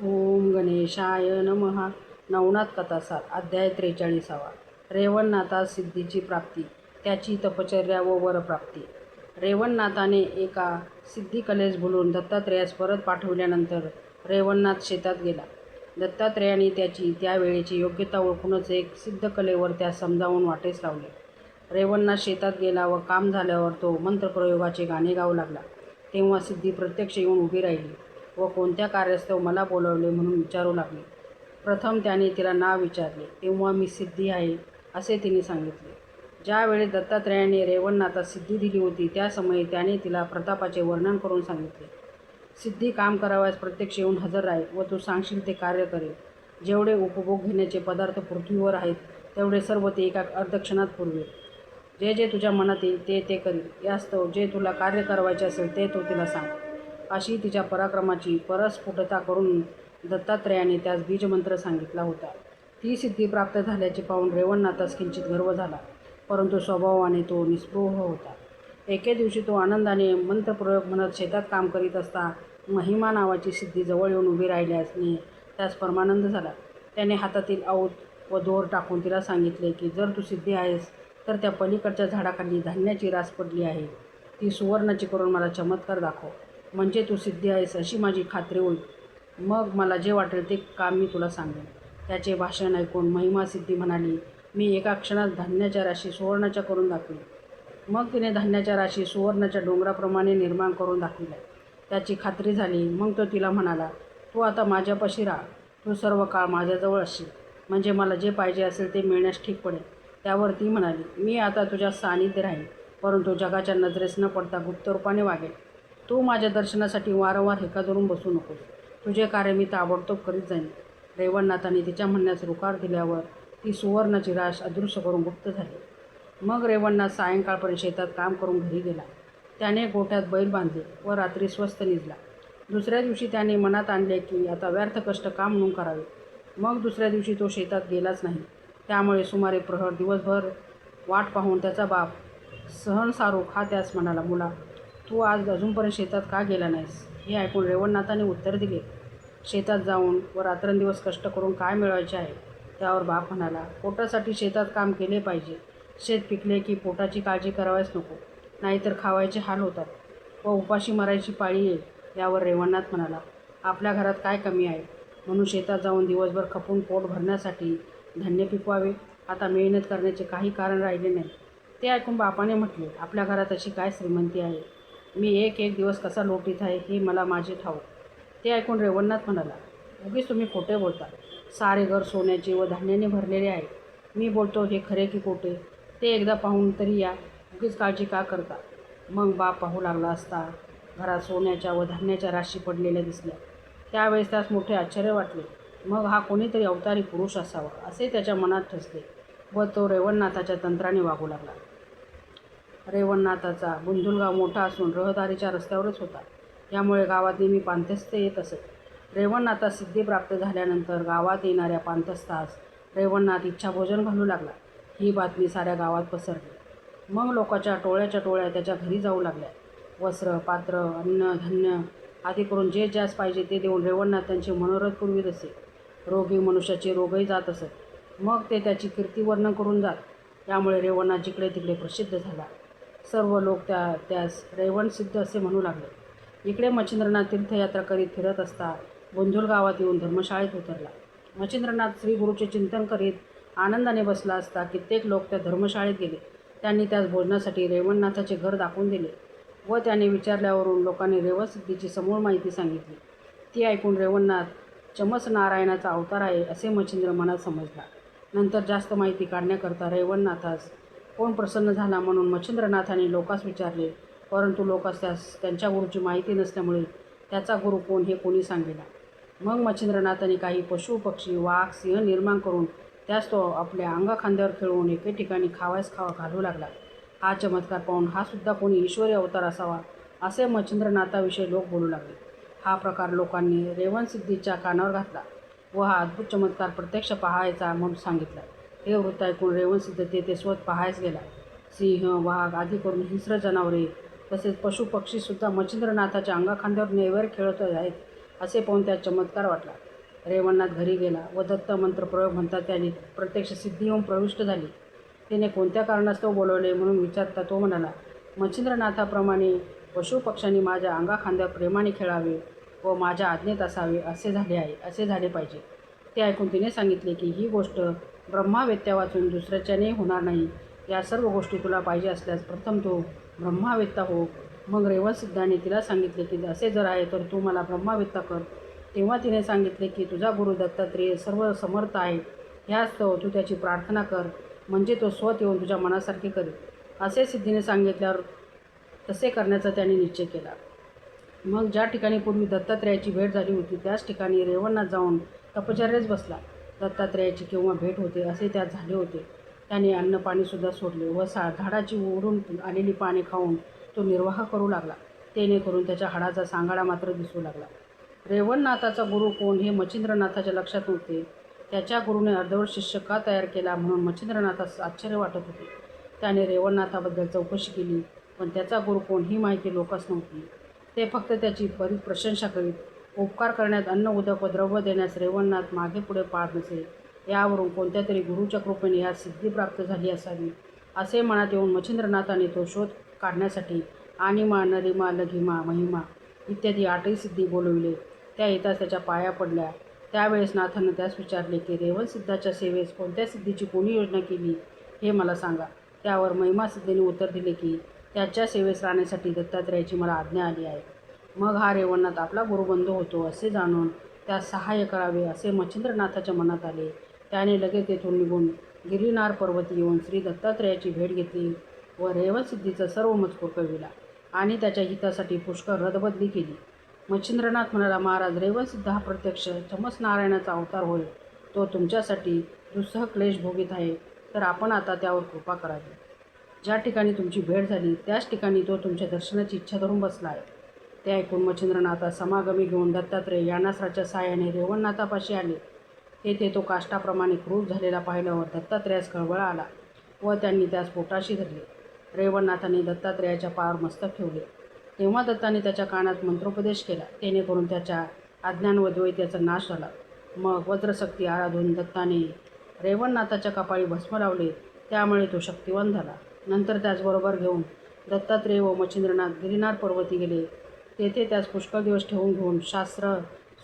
ओम गणेशाय नमः. नवनाथ कथासार अध्याय 43. रेवणनाथास सिद्धीची प्राप्ती, त्याची तपश्चर्या व वरप्राप्ती. रेवणनाथाने एका सिद्धिकलेस बोलून दत्तात्रेयास परत पाठविल्यानंतर रेवणनाथ शेतात गेला. दत्तात्रेयाने त्याची त्यावेळेची योग्यता ओळखूनच एक सिद्धकलेवर त्यास समजावून वाटेस लावले. रेवणनाथ शेतात गेला व काम झाल्यावर तो मंत्रप्रयोगाचे गाणे गाऊ लागला. तेव्हा सिद्धी प्रत्यक्ष येऊन उभी राहिली व कोणत्या कारणास्तव मला बोलावले म्हणून विचारू लागली. प्रथम त्याने तिला नाव विचारले, तेव्हा मी सिद्धी आहे असे तिने सांगितले. ज्यावेळी दत्तात्रेयाने रेवणनाथास सिद्धी दिली होती त्या समयी त्याने तिला प्रतापाचे वर्णन करून सांगितले. सिद्धी काम करावयास प्रत्यक्ष येऊन हजर राहील व तू सांगशील ते कार्य करेल. जेवढे उपभोग घेण्याचे पदार्थ पृथ्वीवर आहेत तेवढे सर्व ते एका अर्धक्षणात पुरवेल. जे जे तुझ्या मनात येईल ते ते करील. यास्तव जे तुला कार्य करावयाचे असेल ते तू तिला सांग. अशी तिच्या पराक्रमाची परस्फुटता करून दत्तात्रेयाने त्यास बीजमंत्र सांगितला होता. ती सिद्धी प्राप्त झाल्याचे पाहून रेवणनाथास किंचित गर्व झाला, परंतु स्वभावाने तो निस्पृह होता. एके दिवशी तो आनंदाने मंत्रप्रयोग म्हणत शेतात काम करीत असता महिमा नावाची सिद्धी जवळ येऊन उभी राहिल्याने त्यास परमानंद झाला. त्याने हातातील औत व दोर टाकून तिला सांगितले की जर तू सिद्धी आहेस तर त्या पलीकडच्या झाडाखाली धान्याची रास पडली आहे, ती सुवर्णाची करून मला चमत्कार दाखव, म्हणजे तू सिद्धी आहेस अशी माझी खात्री होईल. मग मला जे वाटेल ते काम मी तुला सांगेन. त्याचे भाषण ऐकून महिमा सिद्धी म्हणाली, मी एका क्षणात धान्याच्या राशी सुवर्णाच्या करून दाखविल. मग तिने धान्याच्या राशी सुवर्णाच्या डोंगराप्रमाणे निर्माण करून दाखविल्या. त्याची खात्री झाली. मग तो तिला म्हणाला, तू आता माझ्यापाशी राहा, तू सर्व काळ माझ्याजवळ असशील, म्हणजे मला जे पाहिजे असेल ते मिळण्यास ठीक पडेल. त्यावर ती म्हणाली, मी आता तुझ्या सानिध्य राहील, परंतु जगाच्या नजरेस न पडता गुप्तरूपाने वागेल. तू माझ्या दर्शनासाठी वारंवार हेका धरून बसू नकोस. तुझे कार्य मी ताबडतोब करीत जाईन. रेवणनाथाने तिच्या म्हणण्यास रुकार दिल्यावर ती सुवर्णाची राश अदृश्य करून गुप्त झाली. मग रेवणनाथ सायंकाळपर्यंत शेतात काम करून घरी गेला. त्याने गोठ्यात बैल बांधले व रात्री स्वस्थ निजला. दुसऱ्या दिवशी त्याने मनात आणले की आता व्यर्थ कष्ट काम म्हणून करावे. मग दुसऱ्या दिवशी तो शेतात गेलाच नाही. त्यामुळे सुमारे प्रहर दिवसभर वाट पाहून त्याचा बाप सहनसारुक हा त्यास म्हणाला, मुला, तू आज अजूनपर्यंत शेतात का गेला नाहीस? हे ऐकून रेवणनाथाने उत्तर दिले, शेतात जाऊन व रात्रंदिवस कष्ट करून काय मिळवायचे आहे? त्यावर बाप म्हणाला, पोटासाठी शेतात काम केले पाहिजे. शेत पिकले की पोटाची काळजी करावयास नको, नाहीतर खावायचे हाल होतात व उपाशी मरायची पाळी येईल. यावर रेवणनाथ म्हणाला, आपल्या घरात काय कमी आहे म्हणून शेतात जाऊन दिवसभर खपून पोट भरण्यासाठी धान्य पिकवावे? आता मेहनत करण्याचे काही कारण राहिले नाही. ते ऐकून बापाने म्हटले, आपल्या घरात अशी काय श्रीमंती आहे? मी एक एक दिवस कसा लोटीत आहे हे मला माझे ठाऊक. ते ऐकून रेवणनाथ म्हणाला, उगीच तुम्ही खोटे बोलता. सारे घर सोन्याचे व धान्याने भरलेले आहे. मी बोलतो हे खरे की खोटे ते एकदा पाहून तरी या. उगीच काळजी का करता? मग बाप पाहू लागला असता घरात सोन्याच्या व धान्याच्या राशी पडलेल्या दिसल्या. त्यावेळेस त्यास मोठे आश्चर्य वाटले. मग हा कोणीतरी अवतारी पुरुष असावा असे त्याच्या मनात ठसले व तो रेवणनाथाच्या तंत्राने वागू लागला. रेवणनाथाचा बुंधुलगाव मोठा असून रहदारीच्या रस्त्यावरच होता. यामुळे गावात नेहमी पांथस्थ येत असत. रेवणनाथास सिद्धी प्राप्त झाल्यानंतर गावात येणाऱ्या पांथस्थास रेवणनाथ इच्छाभोजन घालू लागला. ही बातमी साऱ्या गावात पसरली. मग लोकांच्या टोळ्या त्याच्या घरी जाऊ लागल्या. वस्त्र, पात्र, अन्न, धान्य आदी करून जे ज्यास पाहिजे ते देऊन रेवणनाथ त्यांचे मनोरथ पुरवीत असे. रोगी मनुष्याचे रोगही जात असत. मग ते त्याची कीर्ती वर्णन करून जात. यामुळे रेवणनाथ जिकडे तिकडे प्रसिद्ध झाला. सर्व लोक त्यास रेवणसिद्ध असे म्हणू लागले. इकडे मच्छिंद्रनाथ तीर्थयात्रा करीत फिरत असता बुंधुल गावात येऊन धर्मशाळेत उतरला. मच्छिंद्रनाथ श्रीगुरूचे चिंतन करीत आनंदाने बसला असता कित्येक लोक त्या धर्मशाळेत गेले. त्यांनी त्यास भोजनासाठी रेवणनाथाचे घर दाखवून दिले व त्याने विचारल्यावरून लोकांनी रेवणसिद्धीची समूळ माहिती सांगितली. ती ऐकून रेवणनाथ चमस नारायणाचा अवतार आहे असे मच्छिंद्र मनात समजला. नंतर जास्त माहिती काढण्याकरता रेवणनाथास कोण प्रसन्न झाला म्हणून मच्छिंद्रनाथाने लोकास विचारले, परंतु लोकास त्यास त्यांच्या गुरूची माहिती नसल्यामुळे त्याचा गुरु कोण हे कोणी सांगेना. मग मच्छिंद्रनाथाने काही पशु, पक्षी, वाघ, सिंह निर्माण करून त्यास तो आपल्या अंगाखांद्यावर खेळवून एके ठिकाणी खावास घालू लागला. हा चमत्कार पाहून हा सुद्धा कोणी ईश्वरी अवतार असावा असे मच्छिंद्रनाथाविषयी लोक बोलू लागले. हा प्रकार लोकांनी रेवणसिद्धीच्या कानावर घातला व हा अद्भुत चमत्कार प्रत्यक्ष पाहायचा म्हणून सांगितला. हे वृत्त ऐकून रेवणसिद्ध ते स्वतः पाहायस गेला. सिंह, वाघ आदी करून हिंस्र जनावरे तसेच पशुपक्षीसुद्धा मच्छिंद्रनाथाच्या अंगाखांद्यावर नैवेर खेळत आहेत असे पाहून त्यास चमत्कार वाटला. रेवणनाथ घरी गेला व दत्त मंत्रप्रयोग म्हणतात त्याने प्रत्यक्ष सिद्धी येऊन प्रविष्ट झाली. तिने कोणत्या कारणास्तव बोलवले म्हणून विचारता तो म्हणाला, मच्छिंद्रनाथाप्रमाणे पशुपक्ष्यांनी माझ्या अंगाखांद्यावर प्रेमाने खेळावे व माझ्या आज्ञेत असावे असे झाले पाहिजे. ते ऐकून तिने सांगितले की ही गोष्ट ब्रह्मावेत्या वाचून दुसऱ्याच्याने होणार नाही. या सर्व गोष्टी तुला पाहिजे असल्यास प्रथम तो ब्रह्मावेत्ता हो. मग रेवणसिद्धाने तिला सांगितले की असे जर आहे तर तू मला ब्रह्मावेत्ता कर. तेव्हा तिने सांगितले की तुझा गुरु दत्तात्रेय सर्व समर्थ आहे. ह्यास्तव तू त्याची प्रार्थना कर, म्हणजे तो स्वत येऊन तुझ्या मनासारखे करेल. असे सिद्धीने सांगितल्यावर तसे करण्याचा त्याने निश्चय केला. मग ज्या ठिकाणी पूर्वी दत्तात्रेयाची भेट झाली होती त्याच ठिकाणी रेवणनाथ जाऊन तपश्चर्येस बसला. दत्तात्रेयाची केव्हा भेट होते असे त्यात झाले होते. त्याने अन्नपाणीसुद्धा सोडले व झाडाची ओढून आलेली पाने खाऊन तो निर्वाह करू लागला. तेणेकरून त्याच्या हाडाचा सांगाडा मात्र दिसू लागला. रेवणनाथाचा गुरु कोण हे मच्छिंद्रनाथाच्या लक्षात नव्हते. त्याच्या गुरुने अर्धवट शिष्य का तयार केला म्हणून मच्छिंद्रनाथास आश्चर्य वाटत होते. त्याने रेवणनाथाबद्दल चौकशी केली, पण त्याचा गुरु कोण ही माहिती लोकांस नव्हती. ते फक्त त्याची बरीच प्रशंसा करीत. उपकार करण्यात अन्न उदक व द्रव्य देण्यास रेवणनाथ मागे पुढे पाहत नसे. यावरून कोणत्या तरी गुरुच्या कृपेने यात सिद्धी प्राप्त झाली असावी असे मनात येऊन मच्छिंद्रनाथाने तो शोध काढण्यासाठी आणिमा, नरिमा, लघिमा, महिमा इत्यादी 8ही सिद्धी बोलविले. त्या येताच त्याच्या पाया पडल्या. त्यावेळेस नाथानं त्यास विचारले की रेवणसिद्धाच्या सेवेस कोणत्या सिद्धीची कोणी योजना केली हे मला सांगा. त्यावर महिमा सिद्धीने उत्तर दिले की त्याच्या सेवेस राहण्यासाठी दत्तात्रेयाची मला आज्ञा आली आहे. मग हा रेवणनाथ आपला गुरुबंधू होतो असे जाणून त्यास सहाय्य करावे असे मच्छिंद्रनाथाच्या मनात आले. त्याने लगेच तेथून निघून गिरिनार पर्वती येऊन श्री दत्तात्रेयाची भेट घेतली व रेवणसिद्धीचा सर्व मजकूर कळविला आणि त्याच्या हितासाठी पुष्कळ रदबदली केली. मच्छिंद्रनाथ म्हणाला, महाराज, रेवणसिद्ध हा प्रत्यक्ष चमत्नारायणाचा अवतार होय. तो तुमच्यासाठी दुस्सह क्लेश भोगीत आहे, तर आपण आता त्यावर कृपा करावी. ज्या ठिकाणी तुमची भेट झाली त्याच ठिकाणी तो तुमच्या दर्शनाची इच्छा धरून बसला आहे. ते ऐकून मच्छिंद्रनाथा समागमी घेऊन दत्तात्रेय यानास्त्राच्या साहाय्याने रेवणनाथापाशी आले. तेथे तो काष्टाप्रमाणे क्रूर झालेला पाहिल्यावर दत्तात्रेयास कळवळा आला व त्यांनी त्यास पोटाशी धरले. रेवणनाथाने दत्तात्रेयाच्या पायावर मस्तक ठेवले. तेव्हा दत्ताने त्याच्या कानात मंत्रोपदेश केला. तेणेकरून त्याच्या अज्ञान व द्वैताचा नाश झाला. मग वज्रशक्ती आराधून दत्ताने रेवणनाथाच्या कपाळी भस्म लावले. त्यामुळे तो शक्तिवान झाला. नंतर त्याचबरोबर घेऊन दत्तात्रेय व मच्छिंद्रनाथ गिरिनार पर्वती गेले. तेथे त्यास पुष्कळ दिवस ठेवून घेऊन शास्त्र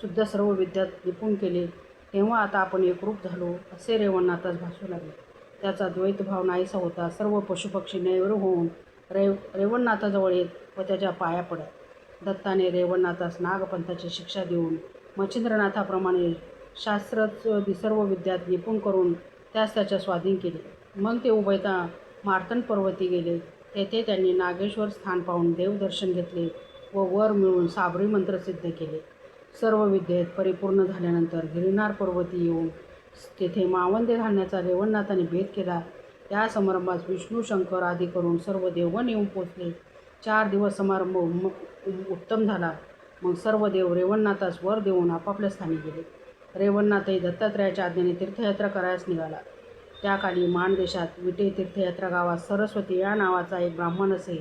शुद्ध सर्व विद्यात निपुण केले. तेव्हा आता आपण एकरूप झालो असे रेवणनाथास भासू लागले. त्याचा द्वैतभाव नाहीसा होता. सर्व पशुपक्षी नैवेर होऊन रेवणनाथाजवळ येत व त्याच्या पाया पडत. दत्ताने रेवणनाथास नागपंथाची शिक्षा देऊन मच्छिंद्रनाथाप्रमाणे शास्त्र सर्व विद्यात निपुण करून त्यास त्याच्या स्वाधीन केले. मग ते उभयता मार्तंड पर्वती गेले. तेथे त्यांनी नागेश्वर स्थान पाहून देवदर्शन घेतले व वर मिळून साबरी मंत्र सिद्ध केले. सर्व विद्येत परिपूर्ण झाल्यानंतर गिरिनार पर्वती येऊन तेथे मावंदे घालण्याचा रेवणनाथाने भेद केला. या समारंभास विष्णू, शंकर आदी करून सर्व देवगण येऊन पोचले. 4 दिवस समारंभ उत्तम झाला. मग सर्व देव रेवणनाथास वर देऊन आपापल्या स्थानी गेले. रेवणनाथही दत्तात्रेयाच्या आज्ञेने तीर्थयात्रा करायस निघाला. त्याकाली माण देशात विटे तीर्थयात्रा गावात सरस्वती या नावाचा एक ब्राह्मण असे.